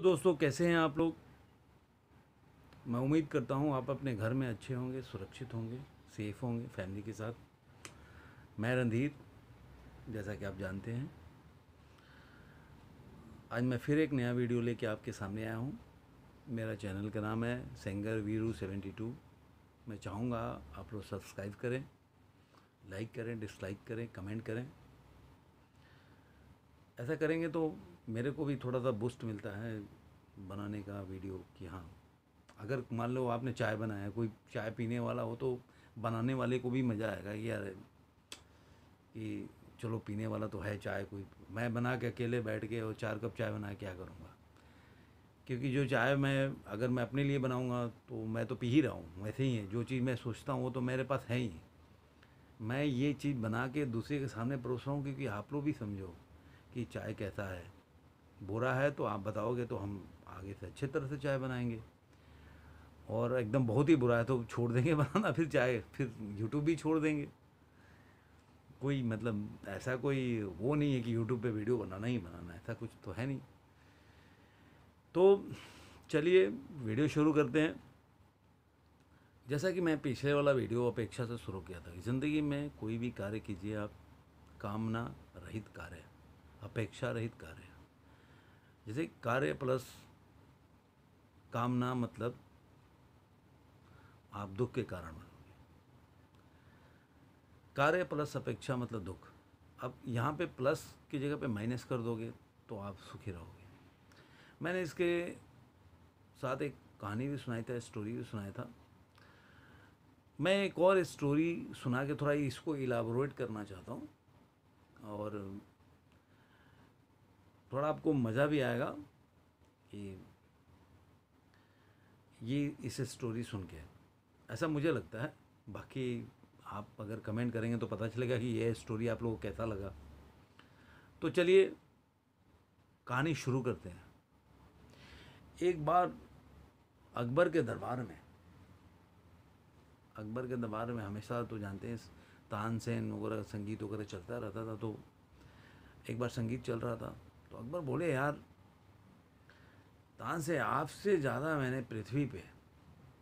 दोस्तों, कैसे हैं आप लोग। मैं उम्मीद करता हूं आप अपने घर में अच्छे होंगे, सुरक्षित होंगे, सेफ होंगे फैमिली के साथ। मैं रणधीर, जैसा कि आप जानते हैं, आज मैं फिर एक नया वीडियो लेके आपके सामने आया हूं। मेरा चैनल का नाम है सिंगर वीरू 72। मैं चाहूँगा आप लोग सब्सक्राइब करें, लाइक करें, डिसलाइक करें, कमेंट करें। ऐसा करेंगे तो मेरे को भी थोड़ा सा बूस्ट मिलता है बनाने का वीडियो कि हाँ, अगर मान लो आपने चाय बनाया, कोई चाय पीने वाला हो तो बनाने वाले को भी मज़ा आएगा कि यार कि चलो पीने वाला तो है चाय, कोई मैं बना के अकेले बैठ के और 4 कप चाय बना के क्या करूँगा। क्योंकि जो चाय अगर मैं अपने लिए बनाऊँगा तो मैं तो पी ही रहा हूँ, वैसे ही है। जो चीज़ मैं सोचता हूँ वो तो मेरे पास है ही। मैं ये चीज़ बना के दूसरे के सामने परोस रहा हूँ क्योंकि आप लोग भी समझो कि चाय कैसा है। बुरा है तो आप बताओगे तो हम आगे से अच्छे तरह से चाय बनाएंगे, और एकदम बहुत ही बुरा है तो छोड़ देंगे बनाना, फिर चाय फिर यूट्यूब भी छोड़ देंगे। कोई मतलब ऐसा कोई वो नहीं है कि यूट्यूब पे वीडियो बनाना ही बनाना, ऐसा कुछ तो है नहीं। तो चलिए वीडियो शुरू करते हैं। जैसा कि मैं पिछले वाला वीडियो अपेक्षा से शुरू किया था कि ज़िंदगी में कोई भी कार्य कीजिए आप, कामना रहित कार्य, अपेक्षा रहित कार्य। जैसे कार्य प्लस कामना मतलब आप दुख के कारण बनोगे, कार्य प्लस अपेक्षा मतलब दुख। अब यहाँ पे प्लस की जगह पे माइनस कर दोगे तो आप सुखी रहोगे। मैंने इसके साथ एक कहानी भी सुनाई था, स्टोरी भी सुनाया था। मैं एक और स्टोरी सुना के थोड़ा इसको इलाबोरेट करना चाहता हूँ, और थोड़ा आपको मज़ा भी आएगा कि ये इस स्टोरी सुन के, ऐसा मुझे लगता है। बाकी आप अगर कमेंट करेंगे तो पता चलेगा कि ये स्टोरी आप लोगों को कैसा लगा। तो चलिए कहानी शुरू करते हैं। एक बार अकबर के दरबार में हमेशा तो जानते हैं तानसेन वगैरह संगीत वगैरह चलता रहता था। तो एक बार संगीत चल रहा था तो अकबर बोले, यार तानसेन, आपसे ज़्यादा मैंने पृथ्वी पे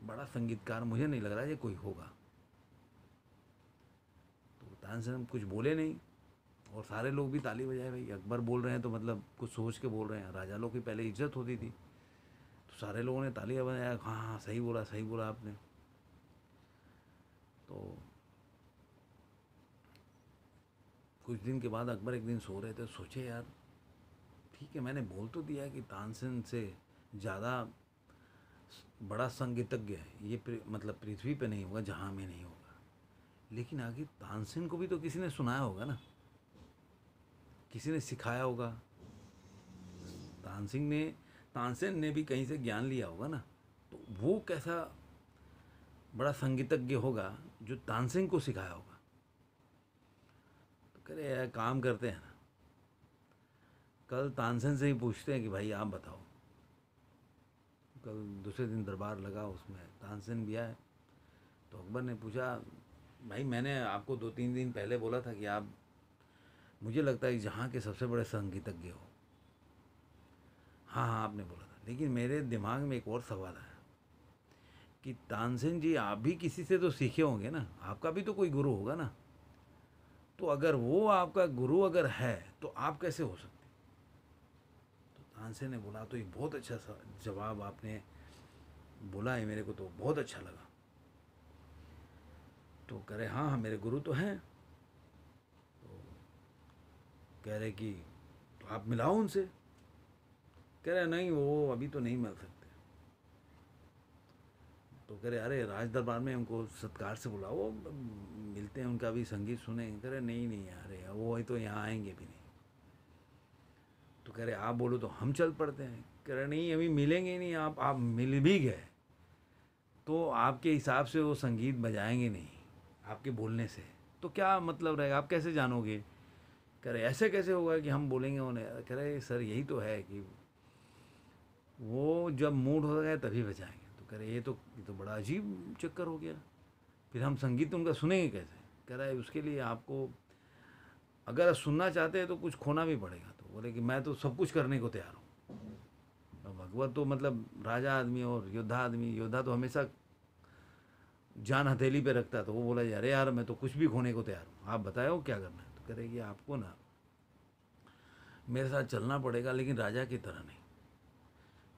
बड़ा संगीतकार मुझे नहीं लग रहा है कोई होगा। तो तानसेन कुछ बोले नहीं, और सारे लोग भी ताली बजाए। भाई अकबर बोल रहे हैं तो मतलब कुछ सोच के बोल रहे हैं। राजा लोग की पहले इज्जत होती थी, तो सारे लोगों ने तालियां बजाया, हाँ हाँ सही बोला, सही बोला आपने। तो कुछ दिन के बाद अकबर एक दिन सो रहे थे, सोचे यार ठीक है, मैंने बोल तो दिया कि तानसेन से ज़्यादा बड़ा संगीतज्ञ है ये मतलब पृथ्वी पे नहीं होगा, जहाँ में नहीं होगा। लेकिन आगे तानसेन को भी तो किसी ने सुनाया होगा ना, किसी ने सिखाया होगा। तानसेन ने भी कहीं से ज्ञान लिया होगा ना। तो वो कैसा बड़ा संगीतज्ञ होगा जो तानसेन को सिखाया होगा। तो कह रहे यार काम करते हैं ना, कल तानसेन से ही पूछते हैं कि भाई आप बताओ। कल दूसरे दिन दरबार लगा, उसमें तानसेन भी आए। तो अकबर ने पूछा, भाई मैंने आपको 2-3 दिन पहले बोला था कि आप, मुझे लगता है कि जहाँ के सबसे बड़े संगीतज्ञ हो। हाँ हाँ आपने बोला था, लेकिन मेरे दिमाग में एक और सवाल आया कि तानसेन जी, आप भी किसी से तो सीखे होंगे ना, आपका भी तो कोई गुरु होगा ना। तो अगर वो आपका गुरु अगर है तो आप कैसे हो सकते। तो तानसेन ने बोला, तो ये बहुत अच्छा सा जवाब आपने बोला है, मेरे को तो बहुत अच्छा लगा। तो कह रहे हाँ हाँ मेरे गुरु तो हैं। तो कह रहे कि तो आप मिलाओ उनसे। कह रहे नहीं, वो अभी तो नहीं मिल सकते। तो कह रहे अरे राज दरबार में उनको सत्कार से बुलाओ, वो मिलते हैं, उनका भी संगीत सुने। कह रहे नहीं नहीं यार, वो तो यहाँ आएंगे भी नहीं। तो कह रहे आप बोलो तो हम चल पड़ते हैं। कह रहे नहीं, अभी मिलेंगे ही नहीं। आप मिल भी गए तो आपके हिसाब से वो संगीत बजाएंगे नहीं आपके बोलने से, तो क्या मतलब रहेगा, आप कैसे जानोगे। कह रहे ऐसे कैसे होगा कि हम बोलेंगे उन्हें। कह रहे सर यही तो है कि वो जब मूड हो गया तभी बजाएंगे। तो कह रहे ये तो बड़ा अजीब चक्कर हो गया, फिर हम संगीत उनका सुनेंगे कैसे। कह रहा है उसके लिए आपको अगर सुनना चाहते हैं तो कुछ खोना भी पड़ेगा। तो बोले कि मैं तो सब कुछ करने को तैयार हूँ। अब अकबर तो मतलब राजा आदमी और योद्धा आदमी, योद्धा तो हमेशा जान हथेली पे रखता है। तो वो बोला अरे यार मैं तो कुछ भी खोने को तैयार हूँ, आप बताओ क्या करना है। तो करेगी आपको ना मेरे साथ चलना पड़ेगा, लेकिन राजा की तरह नहीं,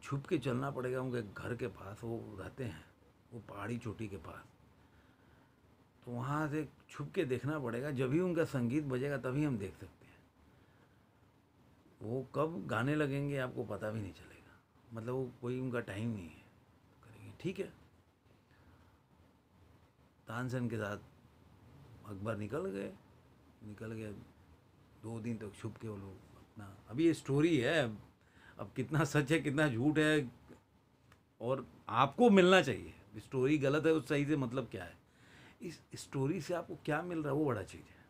छुप के चलना पड़ेगा। उनके घर के पास वो रहते हैं, वो पहाड़ी चोटी के पास, तो वहाँ से छुप के देखना पड़ेगा। जब भी उनका संगीत बजेगा तभी हम देख सकते हैं। वो कब गाने लगेंगे आपको पता भी नहीं चलेगा, मतलब वो कोई उनका टाइम नहीं है। तो करेंगे ठीक है। तानसेन के साथ अकबर निकल गए 2 दिन तक छुप के वो लोग अपना। अभी ये स्टोरी है, अब कितना सच है कितना झूठ है, और आपको मिलना चाहिए। स्टोरी गलत है उस सही से मतलब क्या है, इस स्टोरी से आपको क्या मिल रहा है वो बड़ा चीज़ है।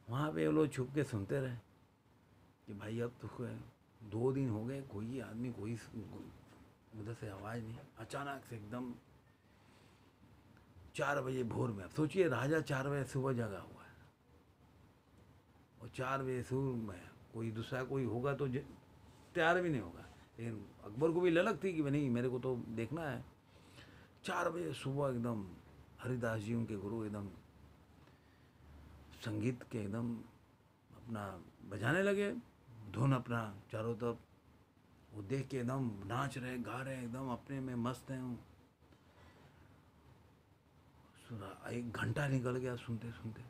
वहाँ पे वो लोग छुप के सुनते रहे कि भाई अब तो 2 दिन हो गए, कोई आदमी कोई उधर से आवाज़ नहीं। अचानक से एकदम 4 बजे भोर में, अब सोचिए राजा 4 बजे सुबह जगा हुआ है, और 4 बजे सुबह में कोई दूसरा कोई होगा तो तैयार भी नहीं होगा। लेकिन अकबर को भी ललक थी कि नहीं मेरे को तो देखना है। 4 बजे सुबह एकदम हरिदास जी उनके गुरु एकदम संगीत के एकदम अपना बजाने लगे, धुन अपना चारों तरफ। वो देख के एकदम नाच रहे गा रहे एकदम अपने में मस्त हैं। 1 घंटा निकल गया सुनते सुनते,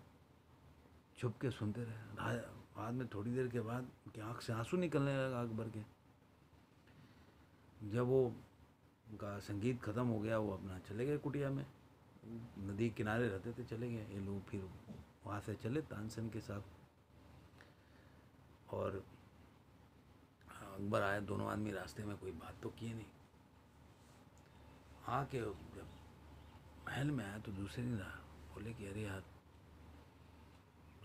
छुप के सुनते रहे। बाद में थोड़ी देर के बाद उनकी आँख से आंसू निकलने लगा अकबर के। जब वो उनका संगीत ख़त्म हो गया, वो अपना चले गए कुटिया में, नदी किनारे रहते थे, चले गए ये लोग। फिर वहाँ से चले तानसेन के साथ, और अकबर आए। दोनों आदमी रास्ते में कोई बात तो किए नहीं। आके जब महल में आया तो दूसरे दिन रहा, बोले कि अरे यार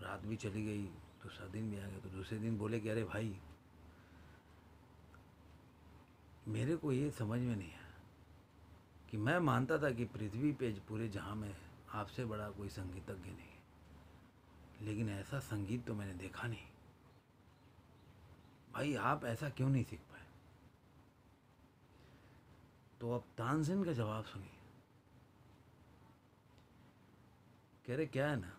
रात भी चली गई, दूसरा दिन भी आ गया। तो दूसरे दिन बोले कि अरे भाई मेरे को ये समझ में नहीं आया कि मैं मानता था कि पृथ्वी पे पूरे जहाँ में आपसे बड़ा कोई संगीतज्ञ नहीं है, लेकिन ऐसा संगीत तो मैंने देखा नहीं। भाई आप ऐसा क्यों नहीं सीख पाए। तो अब तानसेन का जवाब सुनिए। कह रहे क्या है ना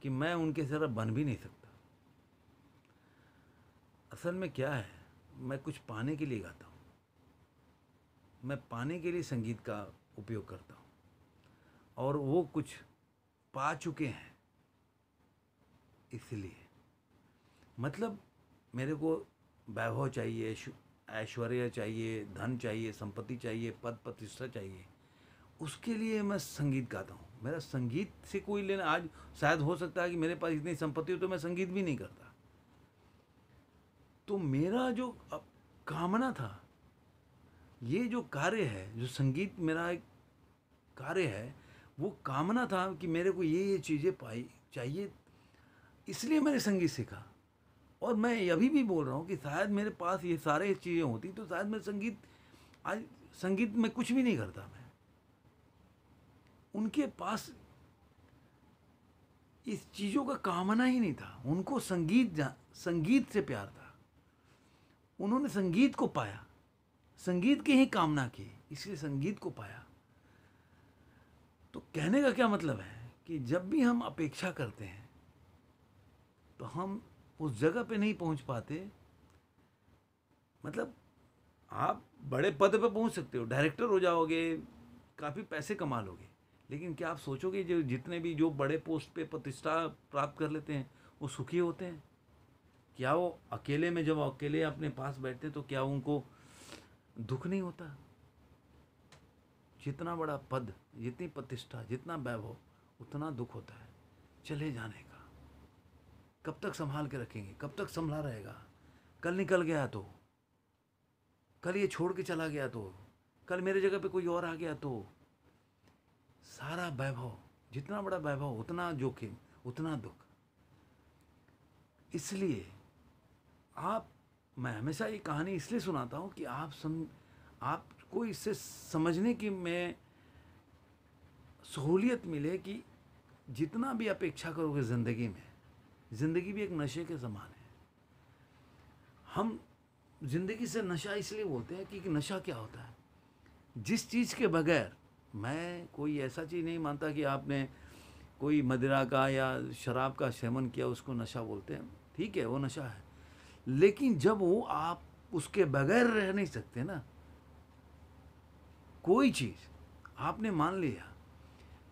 कि मैं उनके तरह बन भी नहीं सकता। असल में क्या है, मैं कुछ पाने के लिए गाता हूँ, मैं पाने के लिए संगीत का उपयोग करता हूँ, और वो कुछ पा चुके हैं इसलिए। मतलब मेरे को वैभव चाहिए, ऐश्वर्य चाहिए, धन चाहिए, संपत्ति चाहिए, पद प्रतिष्ठा चाहिए, उसके लिए मैं संगीत गाता हूँ। मेरा संगीत से कोई लेना, आज शायद हो सकता है कि मेरे पास इतनी संपत्ति हो तो मैं संगीत भी नहीं करता। तो मेरा जो कामना था, ये जो कार्य है, जो संगीत मेरा एक कार्य है, वो कामना था कि मेरे को ये चीज़ें पाई चाहिए, इसलिए मैंने संगीत सीखा। और मैं अभी भी बोल रहा हूँ कि शायद मेरे पास ये सारे चीज़ें होती तो शायद मैं आज संगीत में कुछ भी नहीं करता। मैं उनके पास इस चीज़ों का कामना ही नहीं था, उनको संगीत से प्यार था। उन्होंने संगीत को पाया, संगीत की ही कामना की, इसलिए संगीत को पाया। तो कहने का क्या मतलब है कि जब भी हम अपेक्षा करते हैं तो हम उस जगह पे नहीं पहुंच पाते। मतलब आप बड़े पद पे पहुंच सकते हो, डायरेक्टर हो जाओगे, काफ़ी पैसे कमा लोगे, लेकिन क्या आप सोचोगे जो जितने भी जो बड़े पोस्ट पे प्रतिष्ठा प्राप्त कर लेते हैं वो सुखी होते हैं? क्या वो अकेले में, जब अकेले अपने पास बैठते तो क्या उनको दुख नहीं होता? जितना बड़ा पद, जितनी प्रतिष्ठा, जितना वैभव, उतना दुख होता है चले जाने का। कब तक संभाल के रखेंगे, कब तक संभला रहेगा? कल निकल गया तो, कल ये छोड़ के चला गया तो, कल मेरे जगह पे कोई और आ गया तो। सारा वैभव, जितना बड़ा वैभव उतना जोखिम, उतना दुख। इसलिए मैं हमेशा ये कहानी इसलिए सुनाता हूँ कि आपको इससे समझने की में सहूलियत मिले कि जितना भी अपेक्षा करोगे ज़िंदगी में, ज़िंदगी भी एक नशे के समान है। हम ज़िंदगी से नशा इसलिए बोलते हैं कि नशा क्या होता है, जिस चीज़ के बगैर, मैं कोई ऐसा चीज़ नहीं मानता कि आपने कोई मदिरा का या शराब का सेवन किया उसको नशा बोलते हैं, ठीक है वो नशा है, लेकिन जब वो आप उसके बगैर रह नहीं सकते ना, कोई चीज़ आपने मान लिया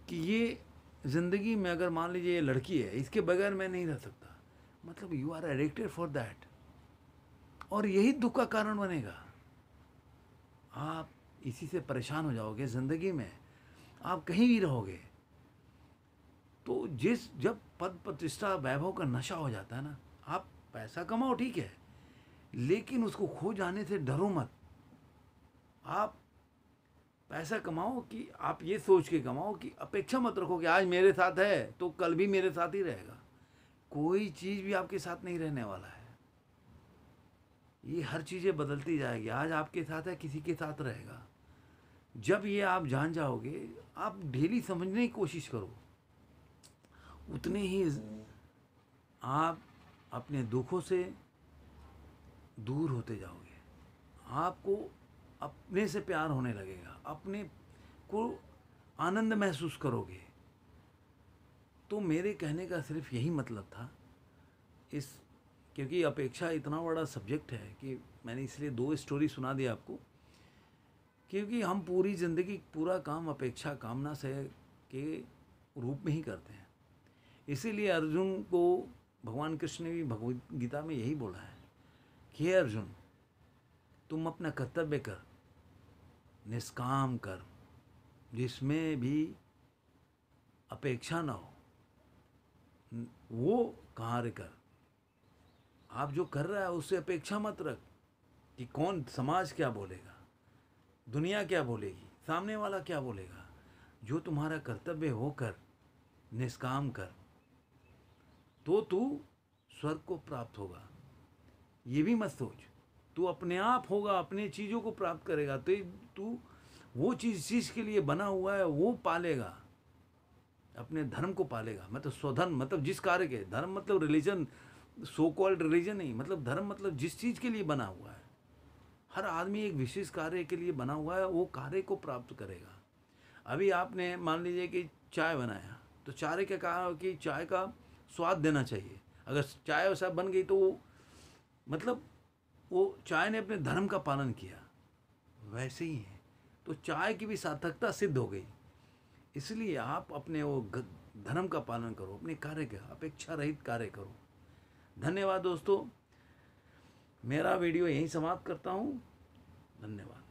कि ये ज़िंदगी में, अगर मान लीजिए ये लड़की है, इसके बगैर मैं नहीं रह सकता, मतलब you are addicted for that, और यही दुख का कारण बनेगा। आप इसी से परेशान हो जाओगे ज़िंदगी में, आप कहीं भी रहोगे तो जब पद प्रतिष्ठा वैभव का नशा हो जाता है ना, आप पैसा कमाओ ठीक है, लेकिन उसको खो जाने से डरो मत। आप पैसा कमाओ कि आप ये सोच के कमाओ कि अपेक्षा मत रखो कि आज मेरे साथ है तो कल भी मेरे साथ ही रहेगा। कोई चीज़ भी आपके साथ नहीं रहने वाला है, ये हर चीज़ें बदलती जाएगी। आज आपके साथ है, किसी के साथ रहेगा। जब ये आप जान जाओगे, आप डेली समझने की कोशिश करो, उतने ही आप अपने दुखों से दूर होते जाओगे। आपको अपने से प्यार होने लगेगा, अपने को आनंद महसूस करोगे। तो मेरे कहने का सिर्फ यही मतलब था, क्योंकि अपेक्षा इतना बड़ा सब्जेक्ट है कि मैंने इसलिए 2 स्टोरी सुना दी आपको, क्योंकि हम पूरी ज़िंदगी पूरा काम अपेक्षा कामना से के रूप में ही करते हैं। इसीलिए अर्जुन को भगवान कृष्ण ने भी भगवद गीता में यही बोला है कि हे अर्जुन, तुम अपना कर्तव्य कर, निष्काम कर, जिसमें भी अपेक्षा ना हो वो कार्य कर। आप जो कर रहा है उससे अपेक्षा मत रख कि कौन, समाज क्या बोलेगा, दुनिया क्या बोलेगी, सामने वाला क्या बोलेगा। जो तुम्हारा कर्तव्य हो कर, निष्काम कर, तो तू स्वर्ग को प्राप्त होगा। ये भी मत सोच तू अपने आप होगा, अपने चीज़ों को प्राप्त करेगा, तो तू वो चीज़ के लिए बना हुआ है वो पालेगा, अपने धर्म को पालेगा। मतलब स्वधर्म, मतलब जिस कार्य के, धर्म मतलब रिलीजन, सो कॉल्ड रिलीजन नहीं, मतलब धर्म मतलब जिस चीज़ के लिए बना हुआ है। हर आदमी एक विशेष कार्य के लिए बना हुआ है, वो कार्य को प्राप्त करेगा। अभी आपने मान लीजिए कि चाय बनाया, तो चाय क्या कहा कि चाय का स्वाद देना चाहिए। अगर चाय वैसा बन गई तो मतलब वो चाय ने अपने धर्म का पालन किया, वैसे ही है। तो चाय की भी सार्थकता सिद्ध हो गई। इसलिए आप अपने वो धर्म का पालन करो, अपने कार्य का अपेक्षा रहित कार्य करो। धन्यवाद दोस्तों, मेरा वीडियो यहीं समाप्त करता हूँ। धन्यवाद।